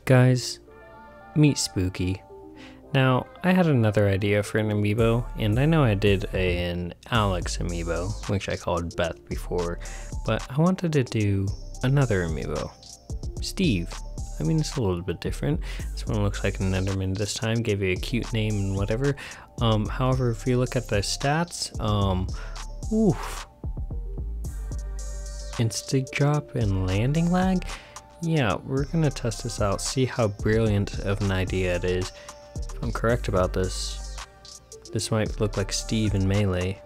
Guys, meet Spooky. Now, I had another idea for an amiibo, and I know I did an Alex amiibo, which I called Beth before, but I wanted to do another amiibo. Steve. I mean, it's a little bit different. This one looks like an Enderman this time, gave you a cute name and whatever. However, if you look at the stats, instant drop and landing lag. Yeah, we're gonna test this out, see how brilliant of an idea it is. If I'm correct about this, this might look like Steve in Melee.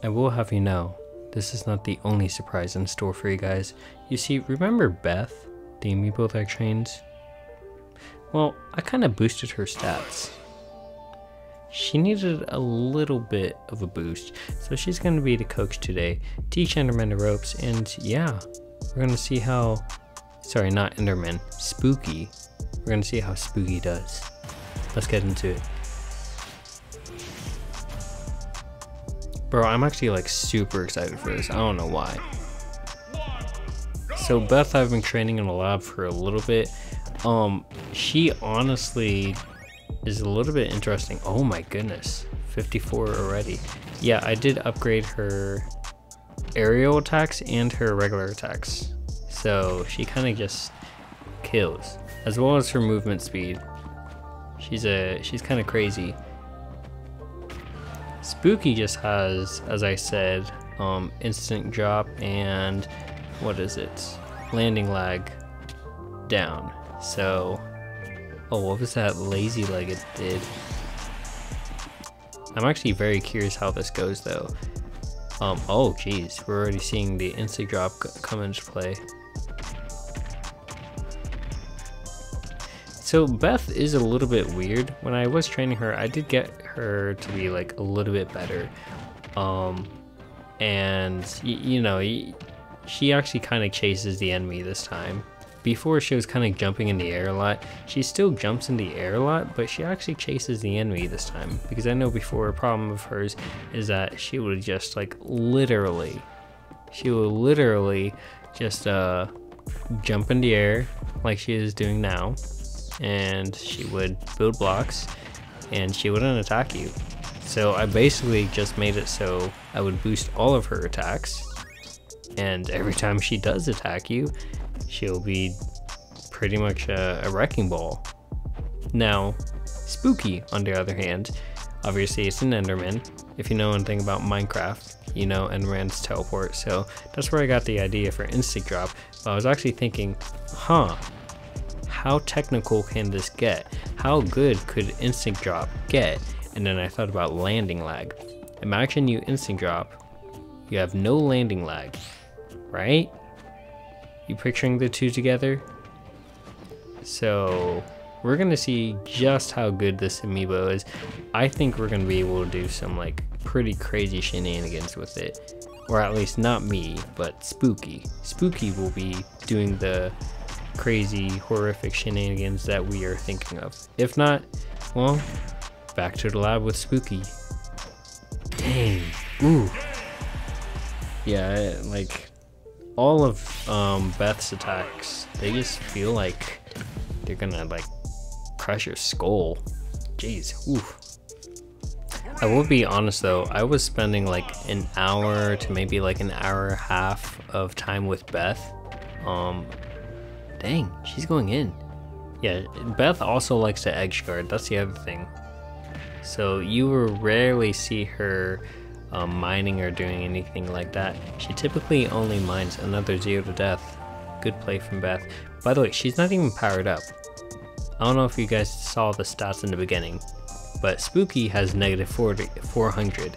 I will have you know, this is not the only surprise in store for you guys. You see, remember Beth, the amiibo that trains? Well, I kind of boosted her stats. She needed a little bit of a boost, so she's going to be the coach today, teach Enderman the ropes, and yeah, we're going to see how, sorry, not Enderman, Spooky. We're going to see how Spooky does. Let's get into it. Bro, I'm actually like super excited for this. I don't know why. So Beth, I've been training in the lab for a little bit. She honestly is a little bit interesting. Oh my goodness, 54 already. Yeah, I did upgrade her aerial attacks and her regular attacks. So she kind of just kills, as well as her movement speed. She's kind of crazy. Spooky just has, as I said, instant drop and what is it? Landing lag down. So, oh, what was that lazy leg it did? I'm actually very curious how this goes though. Oh geez, we're already seeing the instant drop come into play. So Beth is a little bit weird. When I was training her, I did get her to be like a little bit better. And you know, she actually kind of chases the enemy this time. Before she was kind of jumping in the air a lot. She still jumps in the air a lot, but she actually chases the enemy this time. Because I know before a problem of hers is that she would just like literally, she would literally just jump in the air like she is doing now. And she would build blocks and she wouldn't attack you. So I basically just made it so I would boost all of her attacks, and every time she does attack you, she'll be pretty much a wrecking ball. Now, Spooky, on the other hand, obviously it's an Enderman. If you know anything about Minecraft, you know Endermans teleport, so that's where I got the idea for instant drop. But I was actually thinking, how technical can this get? How good could instant drop get? And then I thought about landing lag. Imagine you instant drop, you have no landing lag, right? You picturing the two together? So we're gonna see just how good this amiibo is. I think we're gonna be able to do some like pretty crazy shenanigans with it. Or at least not me, but Spooky. Spooky will be doing the crazy, horrific shenanigans that we are thinking of. If not, well, back to the lab with Spooky. Dang. Ooh. Yeah, like all of Beth's attacks, they just feel like they're gonna like crush your skull. Jeez. Ooh. I will be honest though, I was spending like an hour to maybe like an hour and a half of time with Beth. Dang, she's going in. Yeah, Beth also likes to edge guard, that's the other thing. So you will rarely see her mining or doing anything like that. She typically only mines another 0 to death. Good play from Beth. By the way, she's not even powered up. I don't know if you guys saw the stats in the beginning, but Spooky has negative 400.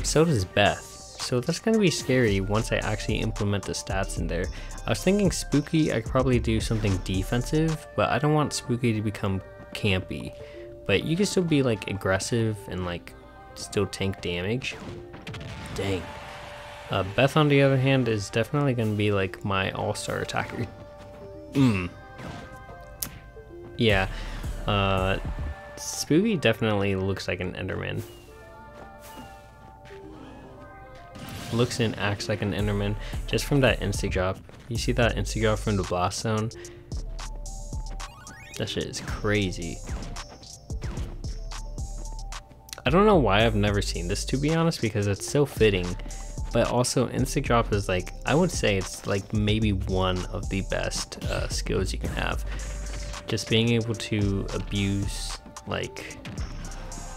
So does Beth. So that's going to be scary once I actually implement the stats in there. I was thinking Spooky, I could probably do something defensive, but I don't want Spooky to become campy. But you can still be like aggressive and like still tank damage. Dang. Beth on the other hand is definitely going to be like my all-star attacker. Yeah. Spooky definitely looks like an Enderman. looks and acts like an Enderman just from that insta drop. You see that insta drop from the blast zone? That shit is crazy. I don't know why I've never seen this, to be honest, because it's so fitting. But also instant drop is like, I would say it's like maybe one of the best skills you can have. Just being able to abuse, like,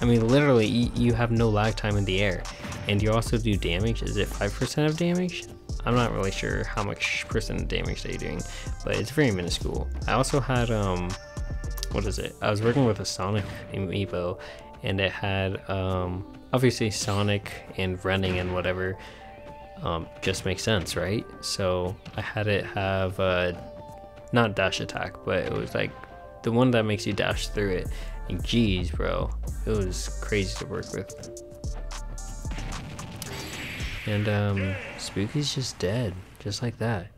I mean literally you have no lag time in the air, and you also do damage. Is it 5% of damage? I'm not really sure how much percent of damage they're doing, but it's very minuscule. I also had what is it, I was working with a Sonic Amiibo, and it had obviously Sonic and running and whatever just makes sense, right? So I had it have not dash attack, but it was like the one that makes you dash through it, and geez bro, it was crazy to work with. And Spooky's just dead, just like that.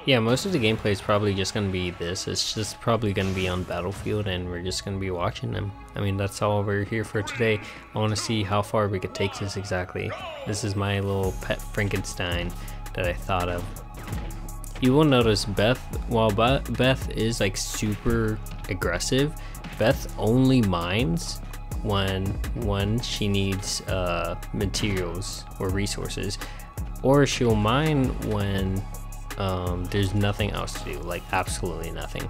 Yeah, most of the gameplay is probably just gonna be this. It's just probably gonna be on Battlefield, and we're just gonna be watching them. I mean, that's all we're here for today. I want to see how far we could take this exactly. This is my little pet Frankenstein that I thought of. You will notice Beth, while Beth is like super aggressive, Beth only mines when she needs materials or resources, or she'll mine when there's nothing else to do, like absolutely nothing.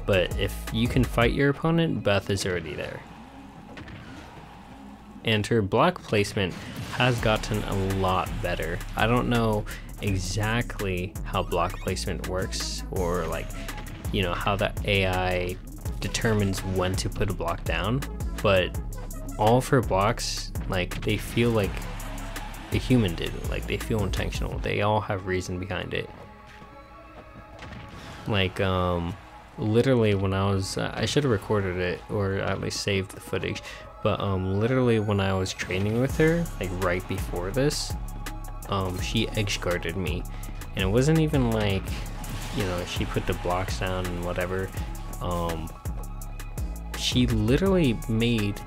But if you can fight your opponent, Beth is already there. And her block placement has gotten a lot better. I don't know exactly how block placement works, or like, you know, how the AI determines when to put a block down, but all of her blocks, like, they feel like a human did. Like, they feel intentional. They all have reason behind it. Like, literally when I was, I should have recorded it, or at least saved the footage, but literally when I was training with her, like right before this, she edge guarded me, and it wasn't even like, you know, she put the blocks down and whatever. She literally made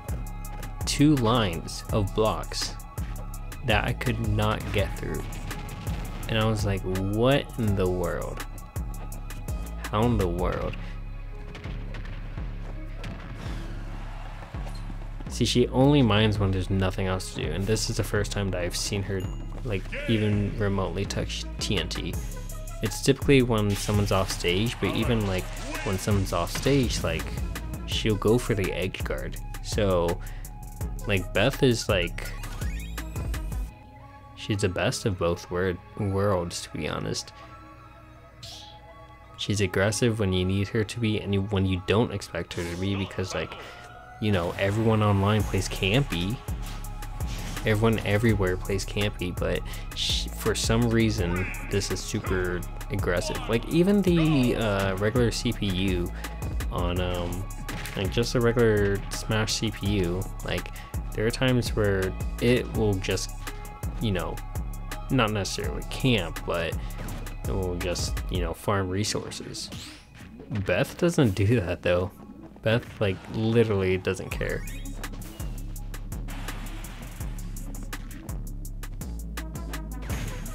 2 lines of blocks that I could not get through, and I was like, what in the world? How in the world? See, she only mines when there's nothing else to do, and this is the first time that I've seen her like even remotely touch TNT. It's typically when someone's off stage, but even like when someone's off stage, like, she'll go for the edge guard. So like Beth is like, she's the best of both worlds, to be honest. She's aggressive when you need her to be, and when you don't expect her to be, because, like, you know, everyone online plays campy. Everyone everywhere plays campy, but for some reason this is super aggressive. Like, even the regular CPU on like just a regular Smash CPU, like, there are times where it will just, you know, not necessarily camp, but it will just, you know, farm resources. Beth doesn't do that though. Beth, like, literally doesn't care.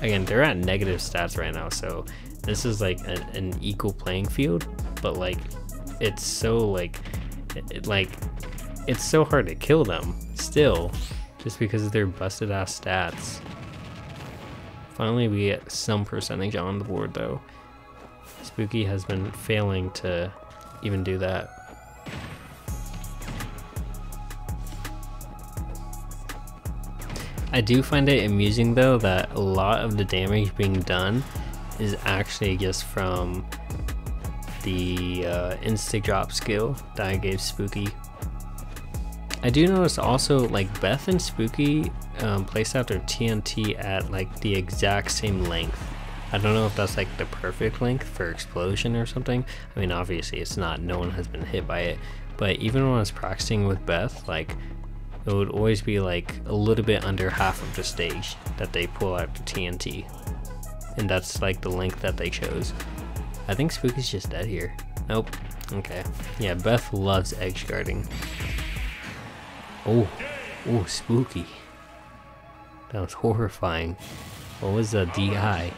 Again, they're at negative stats right now, so this is like an equal playing field, but like, it's so like, it's so hard to kill them still, just because of their busted ass stats. Finally we get some percentage on the board though. Spooky has been failing to even do that. I do find it amusing though that a lot of the damage being done is actually just from the insta drop skill that I gave Spooky. I do notice also, like, Beth and Spooky place out their TNT at like the exact same length. I don't know if that's like the perfect length for explosion or something. I mean, obviously it's not, no one has been hit by it, but even when I was practicing with Beth, like, it would always be like a little bit under half of the stage that they pull out the TNT, and that's like the length that they chose. I think Spooky's just dead here. Nope. Okay. Yeah, Beth loves edge guarding. Oh, Spooky. That was horrifying. What was the DI?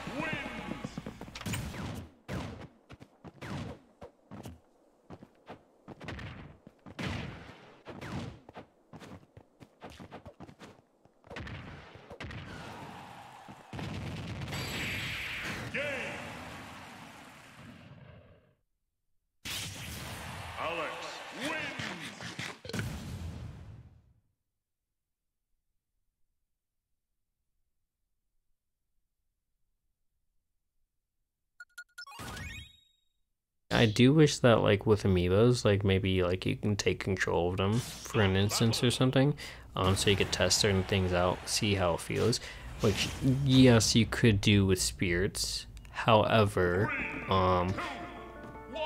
I do wish that like with Amiibos, like maybe like you can take control of them for an instance or something, so you could test certain things out, see how it feels, which yes you could do with spirits. However,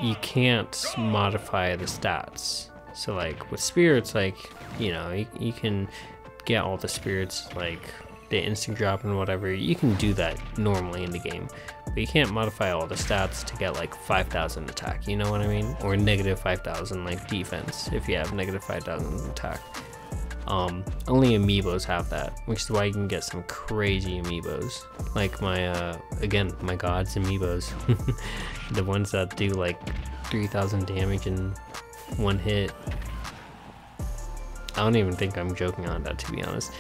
you can't modify the stats. So like with spirits, like, you know, you can get all the spirits, like the instant drop and whatever. You can do that normally in the game, but you can't modify all the stats to get like 5,000 attack, you know what I mean? Or negative 5,000 like defense if you have negative 5,000 attack. Only Amiibos have that, which is why you can get some crazy Amiibos. Like my, again, my God's Amiibos. The ones that do like 3,000 damage in one hit. I don't even think I'm joking on that, to be honest.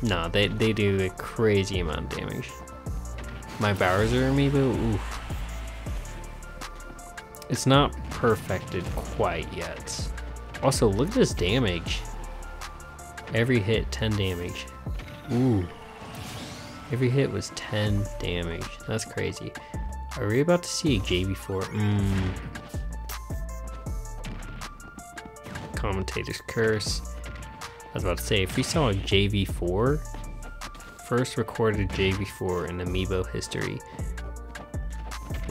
No, they do a crazy amount of damage. My Bowser Amiibo, oof. It's not perfected quite yet. Also, look at this damage. Every hit, 10 damage. Ooh. Every hit was 10 damage. That's crazy. Are we about to see a JB4? Commentator's curse. I was about to say, if we saw a JV4, first recorded JV4 in Amiibo history,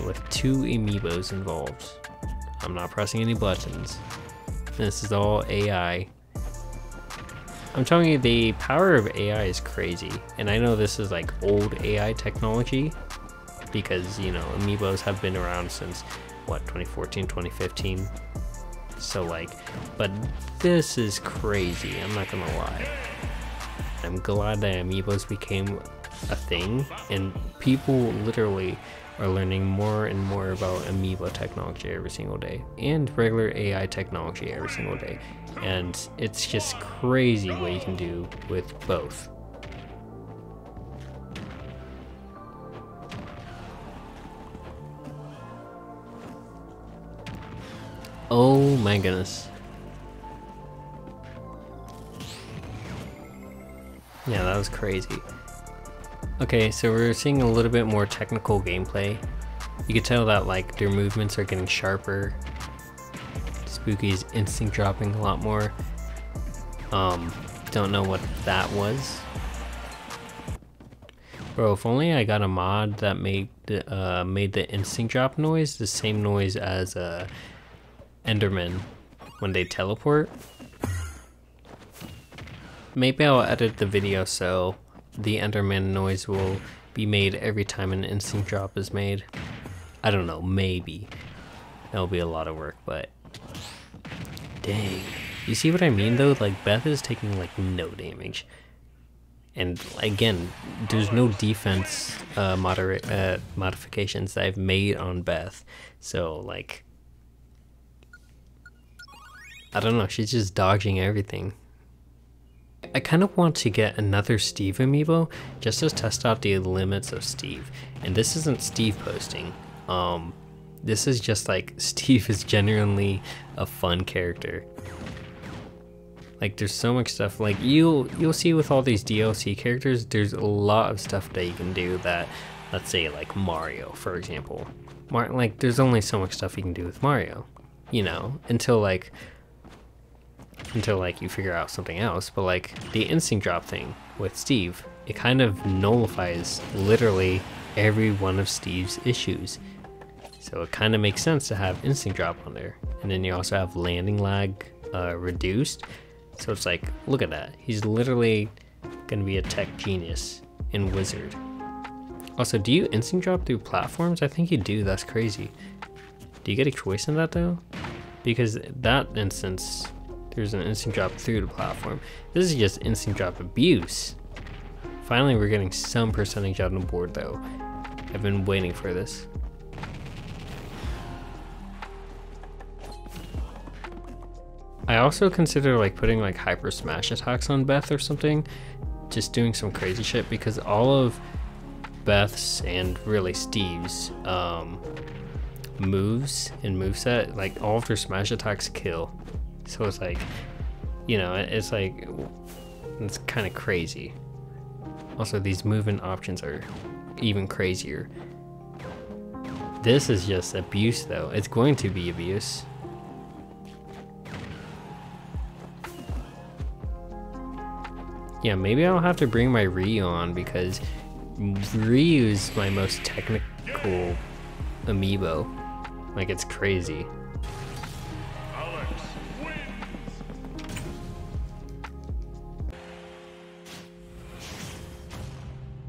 with 2 Amiibos involved. I'm not pressing any buttons. This is all AI. I'm telling you, the power of AI is crazy. And I know this is like old AI technology, because, you know, Amiibos have been around since, what, 2014, 2015? So like, but this is crazy, I'm not gonna lie. I'm glad that Amiibos became a thing, and people literally are learning more and more about Amiibo technology every single day, and regular AI technology every single day. And it's just crazy what you can do with both. Oh my goodness. Yeah, that was crazy. Okay, so we're seeing a little bit more technical gameplay. You can tell that like their movements are getting sharper. Spooky's instinct dropping a lot more. Don't know what that was. Bro, if only I got a mod that made the instinct drop noise the same noise as Enderman when they teleport. Maybe I'll edit the video so the Enderman noise will be made every time an instinct drop is made. I don't know, maybe. That'll be a lot of work, but dang. You see what I mean though? Like Beth is taking like no damage. And again, there's no defense modifications that I've made on Beth. So like, I don't know, she's just dodging everything. I kind of want to get another Steve amiibo just to test out the limits of Steve. And this isn't Steve posting. This is just like Steve is genuinely a fun character. Like there's so much stuff, like you'll see with all these DLC characters, there's a lot of stuff that you can do that, let's say like Mario, for example. Like there's only so much stuff you can do with Mario, you know, until like you figure out something else. But like the instinct drop thing with Steve, it kind of nullifies literally every one of Steve's issues. So it kind of makes sense to have instinct drop on there. And then you also have landing lag reduced. So it's like, look at that. He's literally gonna be a tech genius in Wizard. Also, do you instinct drop through platforms? I think you do, that's crazy. Do you get a choice in that though? Because that instance, There's an instant drop through the platform. This is just instant drop abuse. Finally, we're getting some percentage on the board though. I've been waiting for this. I also consider like putting like hyper smash attacks on Beth or something. Just doing some crazy shit, because all of Beth's and really Steve's moves and moveset, like all of their smash attacks kill. So it's like, you know, it's like, it's kind of crazy. Also, these movement options are even crazier. This is just abuse though. It's going to be abuse. Yeah, maybe I'll have to bring my Ryu on, because Ryu's my most technical amiibo. Like, it's crazy.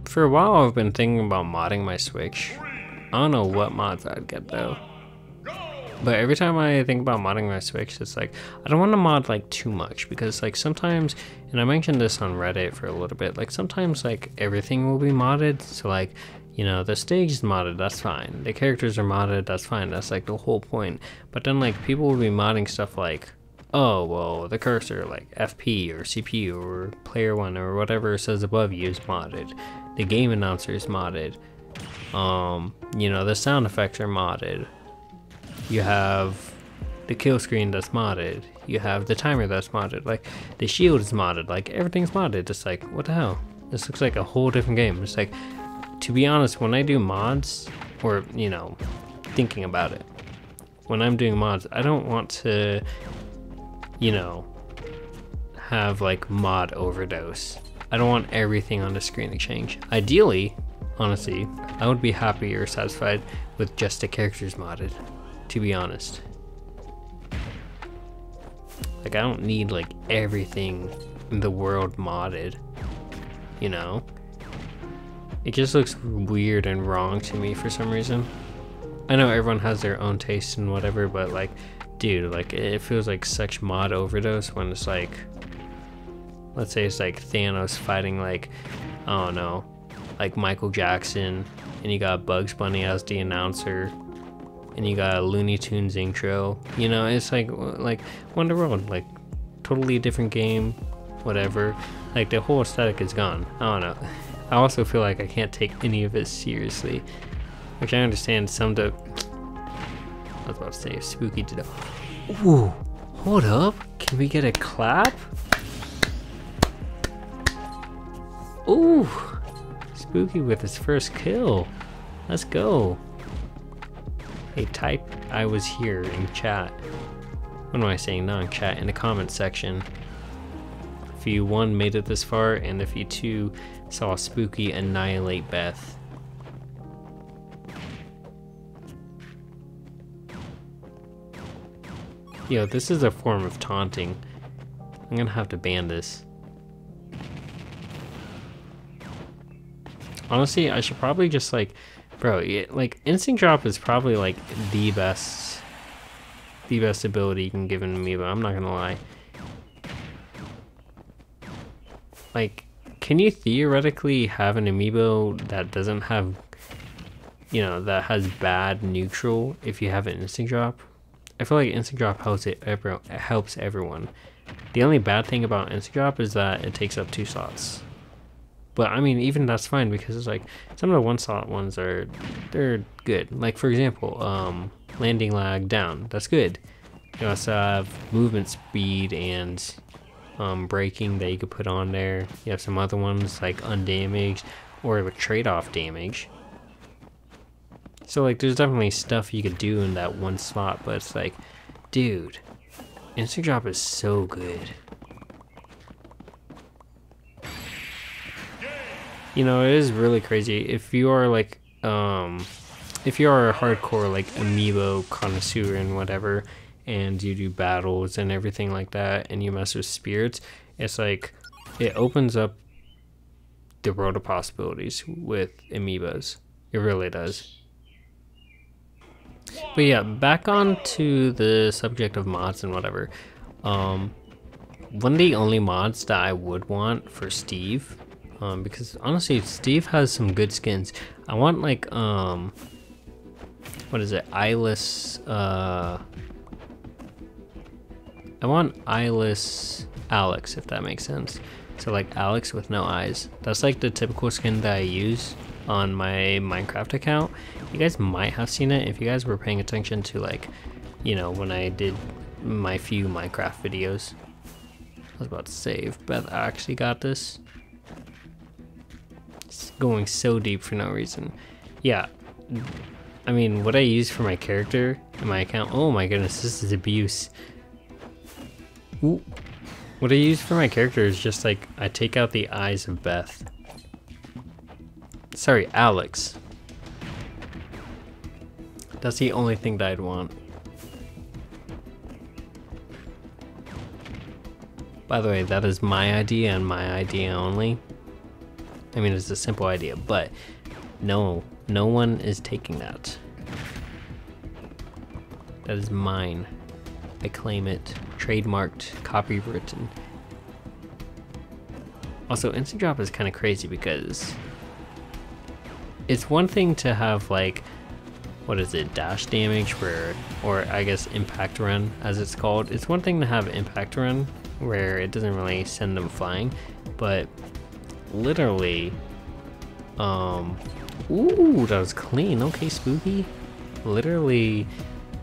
For a while I've been thinking about modding my Switch. I don't know what mods I'd get though. But every time I think about modding my Switch, it's like, I don't want to mod like too much, because like sometimes, and I mentioned this on Reddit for a little bit, like sometimes like everything will be modded. So like, you know, the stage is modded, that's fine. The characters are modded, that's fine. That's like the whole point. But then like people will be modding stuff like, oh, well, the cursor, like FP or CPU or player one or whatever says above you is modded. The game announcer is modded. You know, the sound effects are modded. You have the kill screen that's modded. You have the timer that's modded. Like, the shield is modded. Like, everything's modded. It's like, what the hell? This looks like a whole different game. It's like, to be honest, when I do mods, or, you know, thinking about it, when I'm doing mods, I don't want to, you know, have like mod overdose. I don't want everything on the screen to change. Ideally, honestly, I would be happy or satisfied with just the characters modded, to be honest. Like, I don't need like everything in the world modded, you know? It just looks weird and wrong to me for some reason. I know everyone has their own taste and whatever, but like, dude, like it feels like such mod overdose when it's like, let's say it's like Thanos fighting like, I don't know, like Michael Jackson, and you got Bugs Bunny as the announcer, and you got a Looney Tunes intro. You know, it's like Wonder World, like totally different game, whatever. Like the whole aesthetic is gone. I don't know. I also feel like I can't take any of it seriously, which I understand some to. I was about to say spooky to the. Ooh, hold up! Can we get a clap? Ooh, spooky with his first kill. Let's go. Hey, type I was here in chat. What am I saying? Not in chat, in the comments section. If you one made it this far, and if you two saw Spooky annihilate Beth. Yo, this is a form of taunting. I'm gonna have to ban this. Honestly, I should probably just like, bro, like instant drop is probably like the best ability you can give an amiibo. I'm not gonna lie. Like, can you theoretically have an amiibo that doesn't have, you know, that has bad neutral if you have an instant drop? I feel like instant drop helps everyone. The only bad thing about instant drop is that it takes up 2 slots. But I mean, even that's fine, because it's like some of the 1-slot ones they're good. Like for example, landing lag down. That's good. You also have movement speed and braking that you could put on there. You have some other ones like undamaged or with trade-off damage. So like there's definitely stuff you could do in that 1 slot, but it's like, dude, instant drop is so good. You know, it is really crazy. If you are like if you are a hardcore like amiibo connoisseur and whatever, and you do battles and everything like that, and you mess with spirits, it's like it opens up the world of possibilities with amiibos. It really does. But yeah, back on to the subject of mods and whatever. one of the only mods that I would want for Steve, because honestly Steve has some good skins. I want like what is it, eyeless, I want eyeless Alex, if that makes sense. So like Alex with no eyes. That's like the typical skin that I use on my Minecraft account. You guys might have seen it if you guys were paying attention to, like, you know, when I did my few Minecraft videos. I was about to say, if Beth actually got this. It's going so deep for no reason. Yeah, I mean, what I use for my character in my account, oh my goodness, this is abuse. Ooh. What I use for my character is just like, I take out the eyes of Beth. Sorry, Alex. That's the only thing that I'd want. By the way, that is my idea and my idea only. I mean, it's a simple idea, but no one is taking that. That is mine. I claim it. Trademarked, copywritten. Also, instant drop is kind of crazy because it's one thing to have, like, what is it, dash damage, where, or I guess impact run as it's called. It's one thing to have impact run where it doesn't really send them flying, but literally, ooh, that was clean. Okay, spooky. Literally,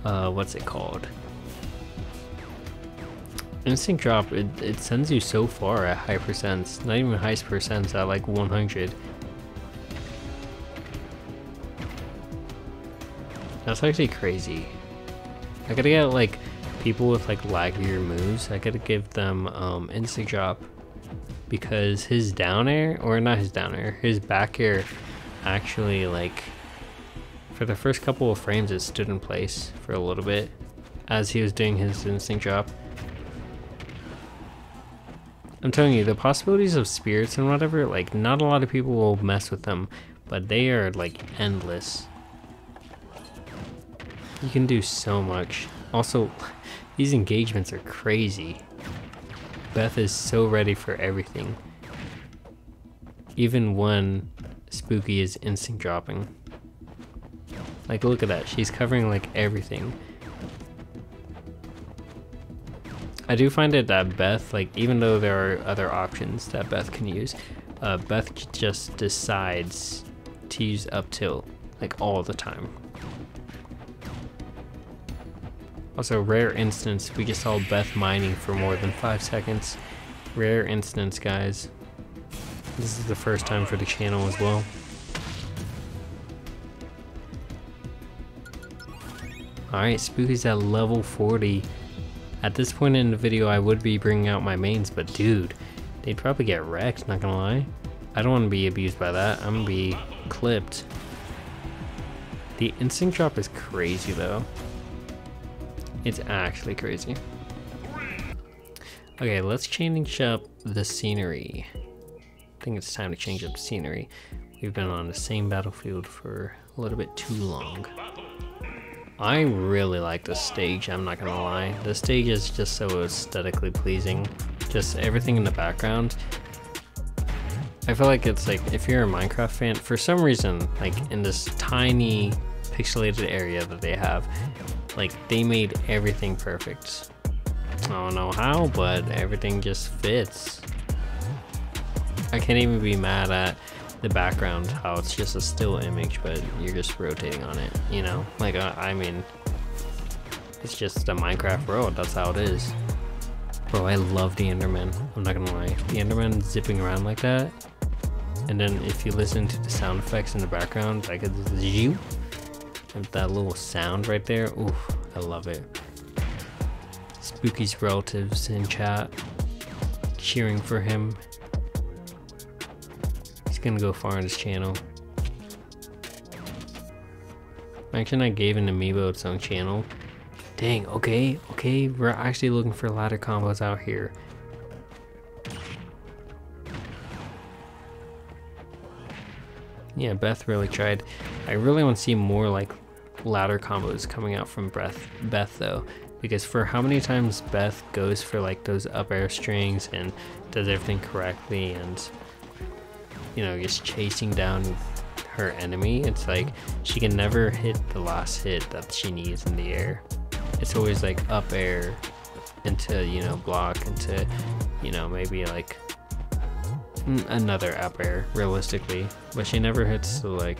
what's it called? Instant drop, it sends you so far at high percents, not even highest percents at like 100. That's actually crazy. I gotta get like people with like laggier moves, I gotta give them instant drop, because his down air, or not his down air, his back air actually, like, for the first couple of frames it stood in place for a little bit as he was doing his instant drop. I'm telling you, the possibilities of spirits and whatever, like, not a lot of people will mess with them, but they are like endless. You can do so much. Also, these engagements are crazy. Beth is so ready for everything. Even when Spooky is instant dropping. Like, look at that, she's covering like everything. I do find it that Beth, like, even though there are other options that Beth can use, Beth just decides to use up tilt, like, all the time. Also, rare instance, we just saw Beth mining for more than 5 seconds. Rare instance, guys. This is the first time for the channel as well. Alright, Spooky's at level 40. At this point in the video, I would be bringing out my mains, but dude, they'd probably get wrecked, not gonna lie. I don't want to be abused by that. I'm gonna be clipped. The instant drop is crazy though. It's actually crazy. Okay, let's change up the scenery. I think it's time to change up the scenery. We've been on the same battlefield for a little bit too long. I really like the stage, I'm not gonna lie. The stage is just so aesthetically pleasing. Just everything in the background. I feel like it's like, if you're a Minecraft fan, for some reason, like in this tiny pixelated area that they have, like they made everything perfect. I don't know how, but everything just fits. I can't even be mad at the background, how it's just a still image, but you're just rotating on it, you know? Like, I mean, it's just a Minecraft world, that's how it is. Bro, I love the Enderman, I'm not gonna lie. The Enderman zipping around like that, and then if you listen to the sound effects in the background, like that little sound right there, oof, I love it. Spooky's relatives in chat, cheering for him. Gonna go far on his channel. Imagine I gave an Amiibo its own channel. Dang, okay, we're actually looking for ladder combos out here. Yeah, Beth really tried. I really want to see more like ladder combos coming out from Beth though. because for how many times Beth goes for like those up air strings and does everything correctly and, you know, just chasing down her enemy, it's like she can never hit the last hit that she needs in the air. It's always like up air into, you know, block into, you know, maybe like another up air realistically, but she never hits the, like,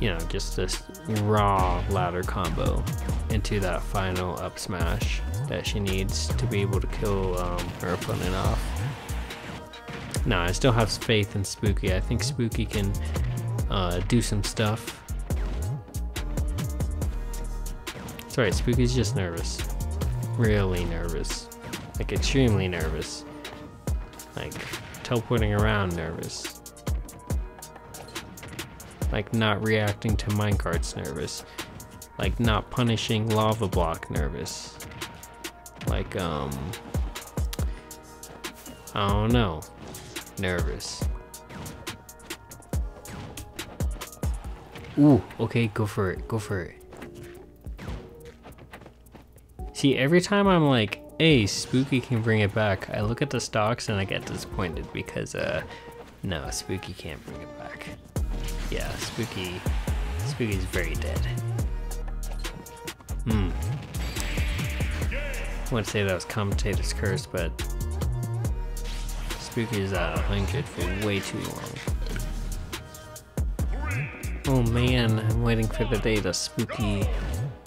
you know, just this raw ladder combo into that final up smash that she needs to be able to kill her opponent off. No, I still have faith in Spooky. I think Spooky can do some stuff. It's alright, Spooky's just nervous. Really nervous. Like extremely nervous. Like teleporting around nervous. Like not reacting to minecarts nervous. Like not punishing lava block nervous. Like I don't know. Nervous. Ooh, okay, go for it, go for it. See, every time I'm like, hey, Spooky can bring it back, I look at the stocks and I get disappointed because, no, Spooky can't bring it back. Yeah, Spooky's very dead. I wouldn't say that was commentator's curse, but Spooky's at 100 for way too long. Oh man, I'm waiting for the day that Spooky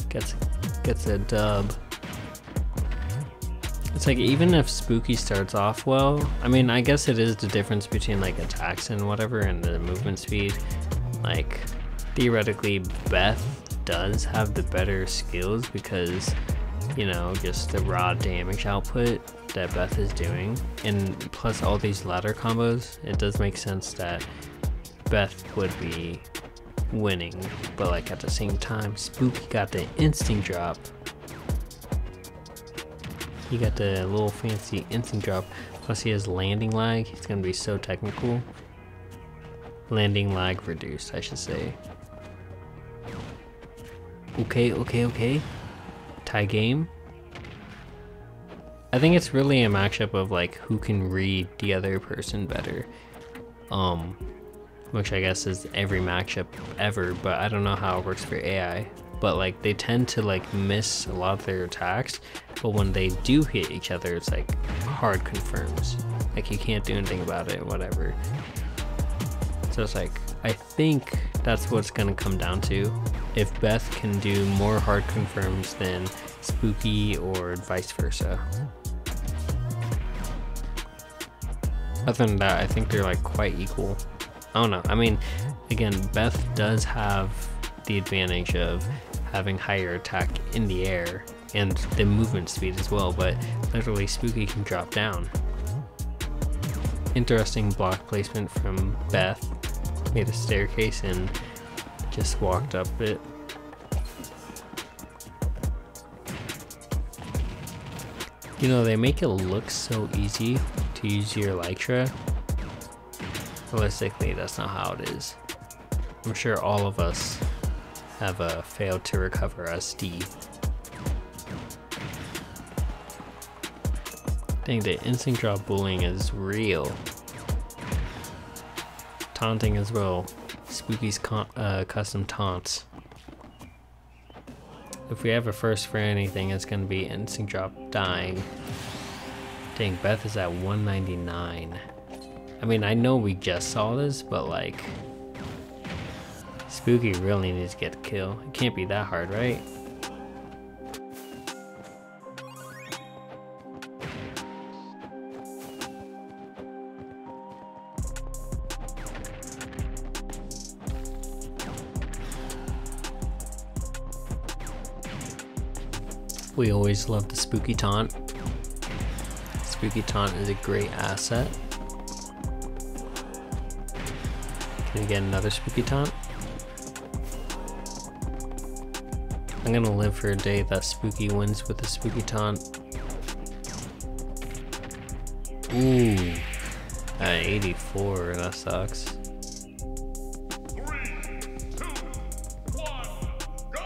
gets a dub. It's like, even if Spooky starts off well, I mean, I guess it is the difference between like attacks and whatever and the movement speed. Like, theoretically, Beth does have the better skills because, you know, just the raw damage output that Beth is doing, and plus all these ladder combos, it does make sense that Beth would be winning. But like at the same time, Spooky got the instinct drop. He got the little fancy instinct drop, plus he has landing lag. He's gonna be so technical. Landing lag reduced, I should say. Okay. Tie game. I think it's really a matchup of like who can read the other person better. Which I guess is every matchup ever, but I don't know how it works for AI. But like they tend to like miss a lot of their attacks, but when they do hit each other, it's like hard confirms. Like you can't do anything about it, whatever. So it's like, I think that's what's gonna come down to. If Beth can do more hard confirms than Spooky or vice versa. Other than that, I think they're like quite equal. I don't know. I mean, again, Beth does have the advantage of having higher attack in the air and the movement speed as well, but literally Spooky can drop down. Interesting block placement from Beth. Made a staircase and just walked up it. You know, they make it look so easy to use your Elytra. Realistically, that's not how it is. I'm sure all of us have failed to recover as Steve. Dang, the instant drop bullying is real. Taunting as well. Spooky's custom taunts. If we have a first for anything, it's gonna be instant drop dying. Dang, Beth is at 199. I mean, I know we just saw this, but like, Spooky really needs to get a kill. It can't be that hard, right? We always love the Spooky taunt. Spooky taunt is a great asset. Can we get another Spooky taunt? I'm gonna live for a day that Spooky wins with a Spooky taunt. Ooh, at 84, that sucks. 3, 2, 1, go!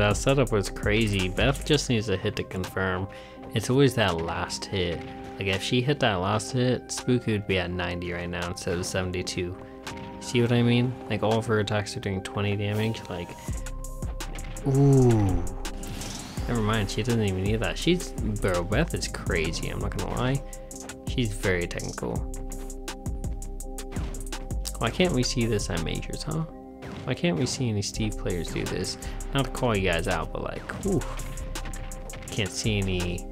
that setup was crazy. Beth just needs a hit to confirm. It's always that last hit. Like if she hit that last hit, Spooky would be at 90 right now instead of 72. See what I mean? Like all of her attacks are doing 20 damage. Like, ooh. Never mind, she doesn't even need that. Bro, Beth is crazy, I'm not gonna lie. She's very technical. Why can't we see this at majors, huh? Why can't we see any Steve players do this? Not to call you guys out, but like, whew. Can't see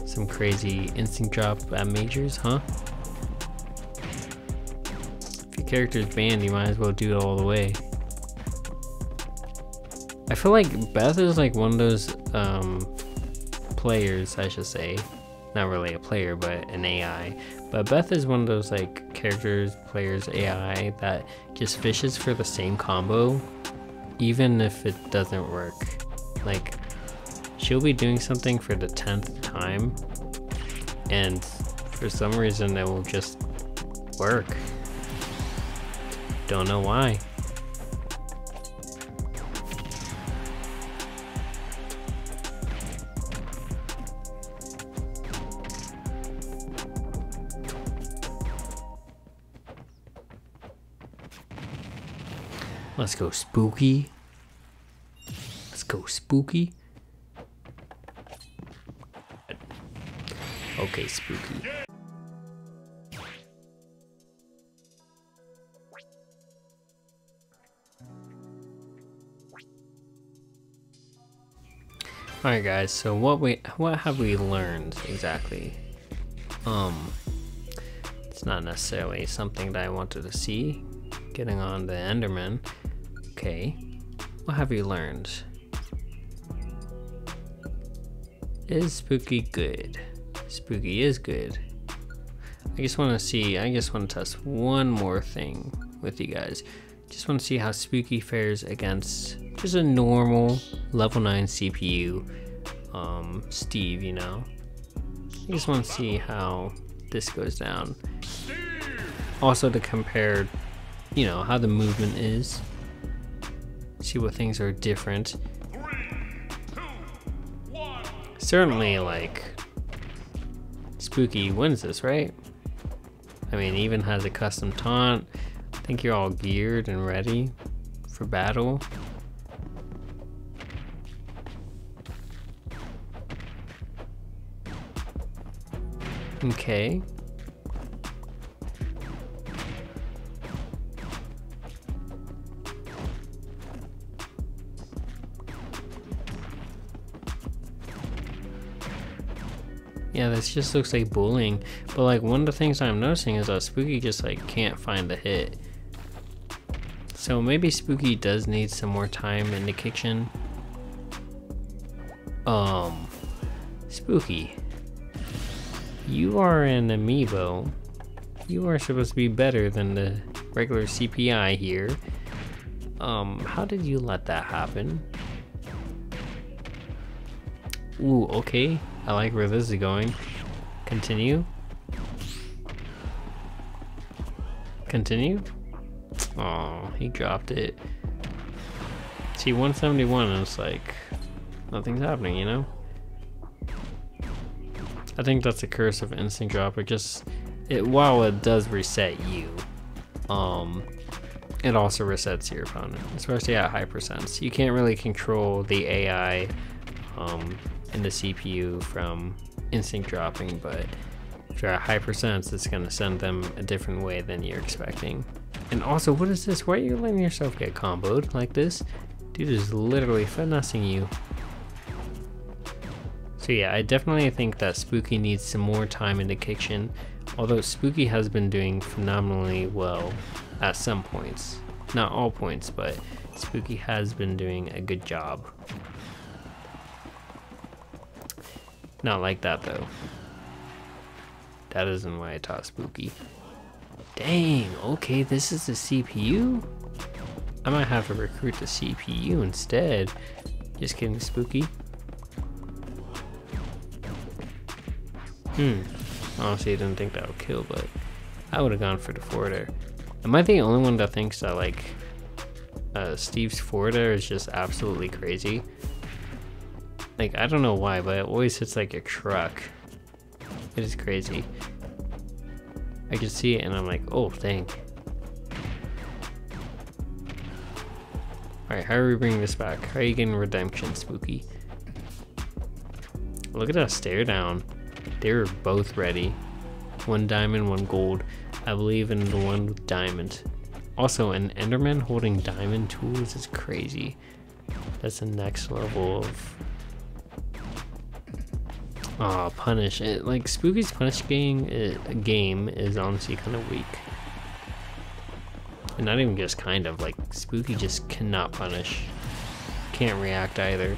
some crazy instinct drop at majors, huh? If your character's banned, you might as well do it all the way. I feel like Beth is like one of those players, I should say. Not really a player, but an AI. But Beth is one of those like players, AI that just fishes for the same combo, even if it doesn't work. Like, she'll be doing something for the 10th time, and for some reason it will just work. Don't know why. Let's go Spooky. Let's go Spooky. Okay, Spooky. Alright guys, so what have we learned exactly? It's not necessarily something that I wanted to see. Getting on the Enderman. Okay, what have you learned? Is Spooky good? Spooky is good. I just want to test one more thing with you guys. Just want to see how Spooky fares against just a normal level 9 CPU Steve, you know. I just want to see how this goes down. Also to compare, you know, how the movement is. See what things are different. 3, 2, 1. Certainly, like, Spooky wins this, right? I mean, even has a custom taunt. I think you're all geared and ready for battle. Okay. Yeah, this just looks like bullying, but like one of the things I'm noticing is that Spooky just like can't find the hit. So maybe Spooky does need some more time in the kitchen. Spooky, you are an Amiibo. You are supposed to be better than the regular CPI here. How did you let that happen? Ooh, okay. I like where this is going. Continue. Continue. Oh, he dropped it. See, 171 and it's like nothing's happening, you know? I think that's a curse of instant drop. While it does reset you, it also resets your opponent, especially at high percents. You can't really control the AI in the CPU from instinct dropping, but if you're at high percents, it's gonna send them a different way than you're expecting. And also, what is this? Why are you letting yourself get comboed like this? Dude is literally finessing you. So yeah, I definitely think that Spooky needs some more time in the kitchen, although Spooky has been doing phenomenally well at some points. Not all points, but Spooky has been doing a good job. Not like that though. That isn't why I taught Spooky. Dang, okay, this is the CPU? I might have to recruit the CPU instead. Just kidding, Spooky. Honestly, I didn't think that would kill, but I would have gone for the forwarder. Am I the only one that thinks that like Steve's forwarder is just absolutely crazy? Like, I don't know why, but it always hits like a truck. It is crazy. I can see it and I'm like, oh, dang. Alright, how are we bringing this back? How are you getting redemption, Spooky? Look at us stare down. They were both ready. 1 diamond, 1 gold. I believe in the one with diamond. Also, an Enderman holding diamond tools is crazy. That's the next level of... Aw, punish. Like, Spooky's punish game is honestly kind of weak. And not even just kind of, like, Spooky just cannot punish. Can't react either.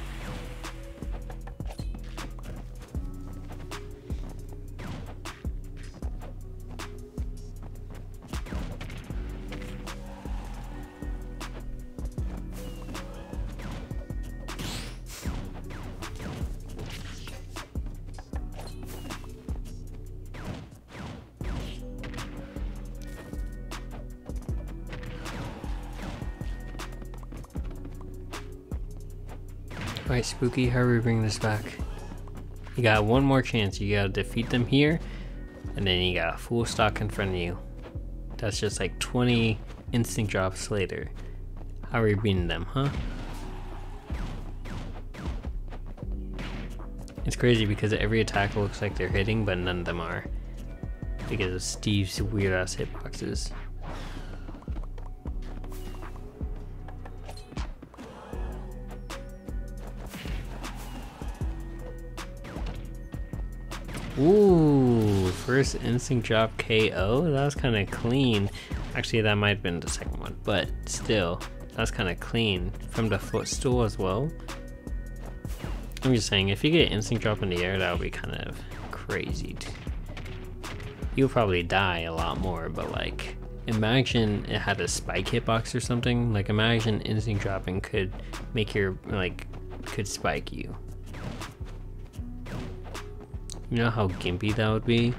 Alright, Spooky, how are we bringing this back? You got one more chance. You gotta defeat them here, and then you got a full stock in front of you. That's just like 20 instant drops later. How are we beating them, huh? It's crazy because every attack looks like they're hitting, but none of them are. Because of Steve's weird ass hitboxes. Ooh, first instinct drop KO? That was kind of clean. Actually, that might have been the second one, but still, that's kind of clean. From the footstool as well. I'm just saying, if you get instinct drop in the air, that would be kind of crazy. You'll probably die a lot more, but like, imagine it had a spike hitbox or something. Like, imagine instinct dropping could make your, like, could spike you. You know how gimpy that would be?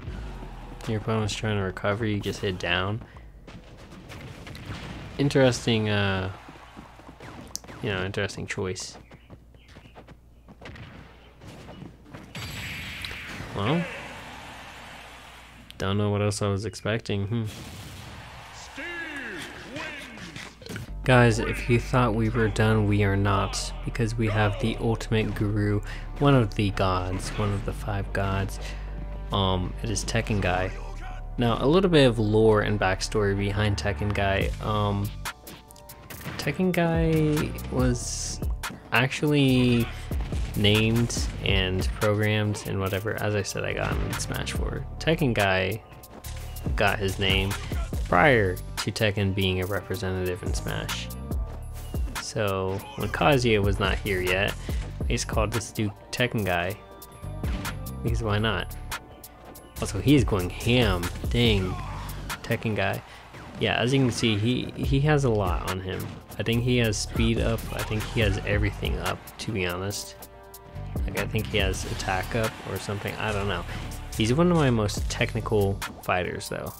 Your opponent's trying to recover, you just hit down. Interesting, interesting choice. Well, don't know what else I was expecting. Guys, if you thought we were done, we are not, because we have the ultimate guru, one of the gods, one of the 5 gods. It is Tekken Guy. Now, a little bit of lore and backstory behind Tekken Guy. Tekken Guy was actually named and programmed and whatever. As I said, I got him in Smash 4. Tekken Guy got his name prior to Tekken being a representative in Smash. So when Kazuya was not here yet, I just called this dude Tekken Guy, because why not? Also, he's going ham. Dang, Tekken Guy. Yeah, as you can see, he has a lot on him. I think he has speed up. I think he has everything up, to be honest. Like, I think he has attack up or something. I don't know. He's one of my most technical fighters, though.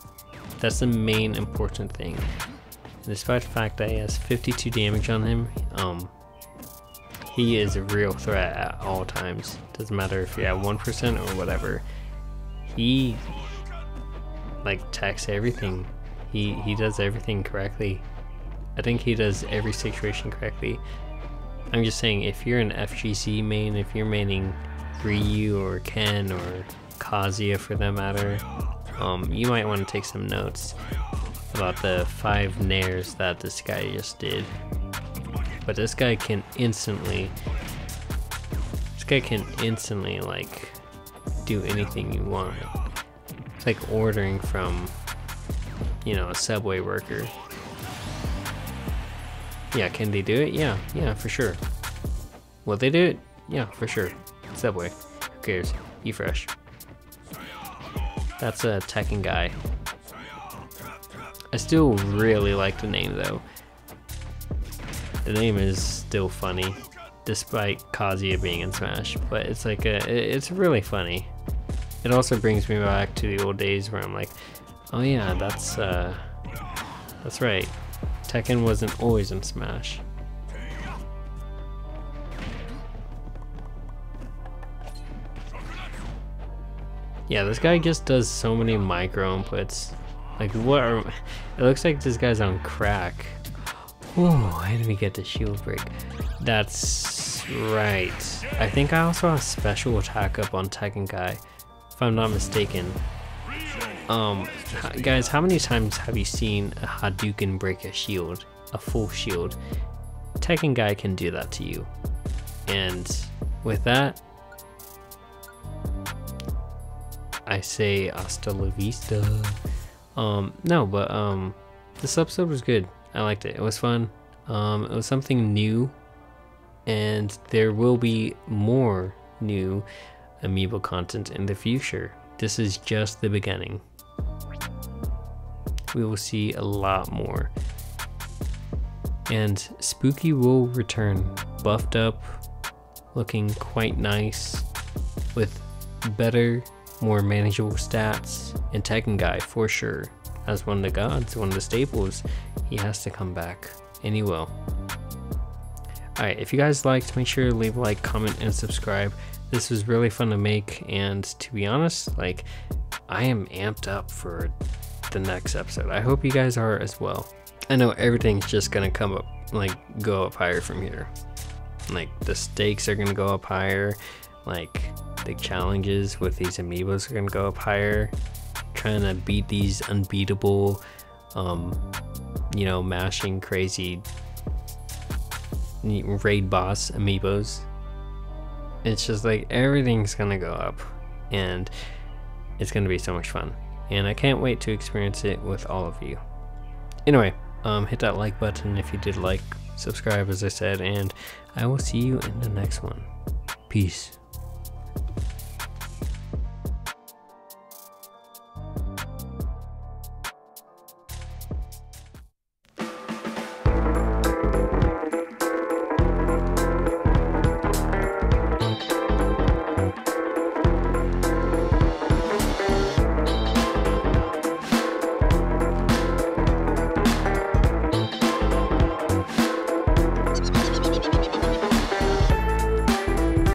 That's the main important thing. And despite the fact that he has 52 damage on him, he is a real threat at all times. Doesn't matter if you're at 1% or whatever. He, like, attacks everything. He does everything correctly. I think he does every situation correctly. I'm just saying, if you're an FGC main, if you're maining Ryu or Ken or Kazuya for that matter, you might want to take some notes about the 5 nairs that this guy just did. But this guy can instantly, like, do anything you want. It's like ordering from, you know, a Subway worker. Yeah, can they do it? Yeah, for sure. Will they do it? Yeah, for sure. Subway. Who cares? Eat fresh. That's a Tekken Guy. I still really like the name though. The name is still funny, despite Kazuya being in Smash. But it's like it's really funny. It also brings me back to the old days where I'm like, oh yeah, that's right. Tekken wasn't always in Smash. Yeah, this guy just does so many micro inputs. Like, what are... It looks like this guy's on crack. Oh, enemy get the shield break. That's right. I think I also have special attack up on Tekken Guy, if I'm not mistaken. Guys, how many times have you seen a Hadouken break a shield? A full shield? Tekken Guy can do that to you. And with that, I say hasta la vista. No, but this episode was good. I liked it. It was fun. It was something new, and there will be more new Amiibo content in the future. This is just the beginning. We will see a lot more. And Spooky will return, buffed up, looking quite nice, with better, more manageable stats, and Tekken Guy for sure. As one of the gods, one of the staples, he has to come back, and he will. Alright, if you guys liked, make sure to leave a like, comment, and subscribe. This was really fun to make, and to be honest, like, I am amped up for the next episode. I hope you guys are as well. I know everything's just gonna come up, like, go up higher from here. Like, the stakes are gonna go up higher, like, the challenges with these Amiibos are gonna go up higher. Trying to beat these unbeatable, you know, mashing crazy raid boss Amiibos. It's just like everything's gonna go up, and it's gonna be so much fun, and I can't wait to experience it with all of you. Anyway, hit that like button if you did like, subscribe as I said, and I will see you in the next one. Peace.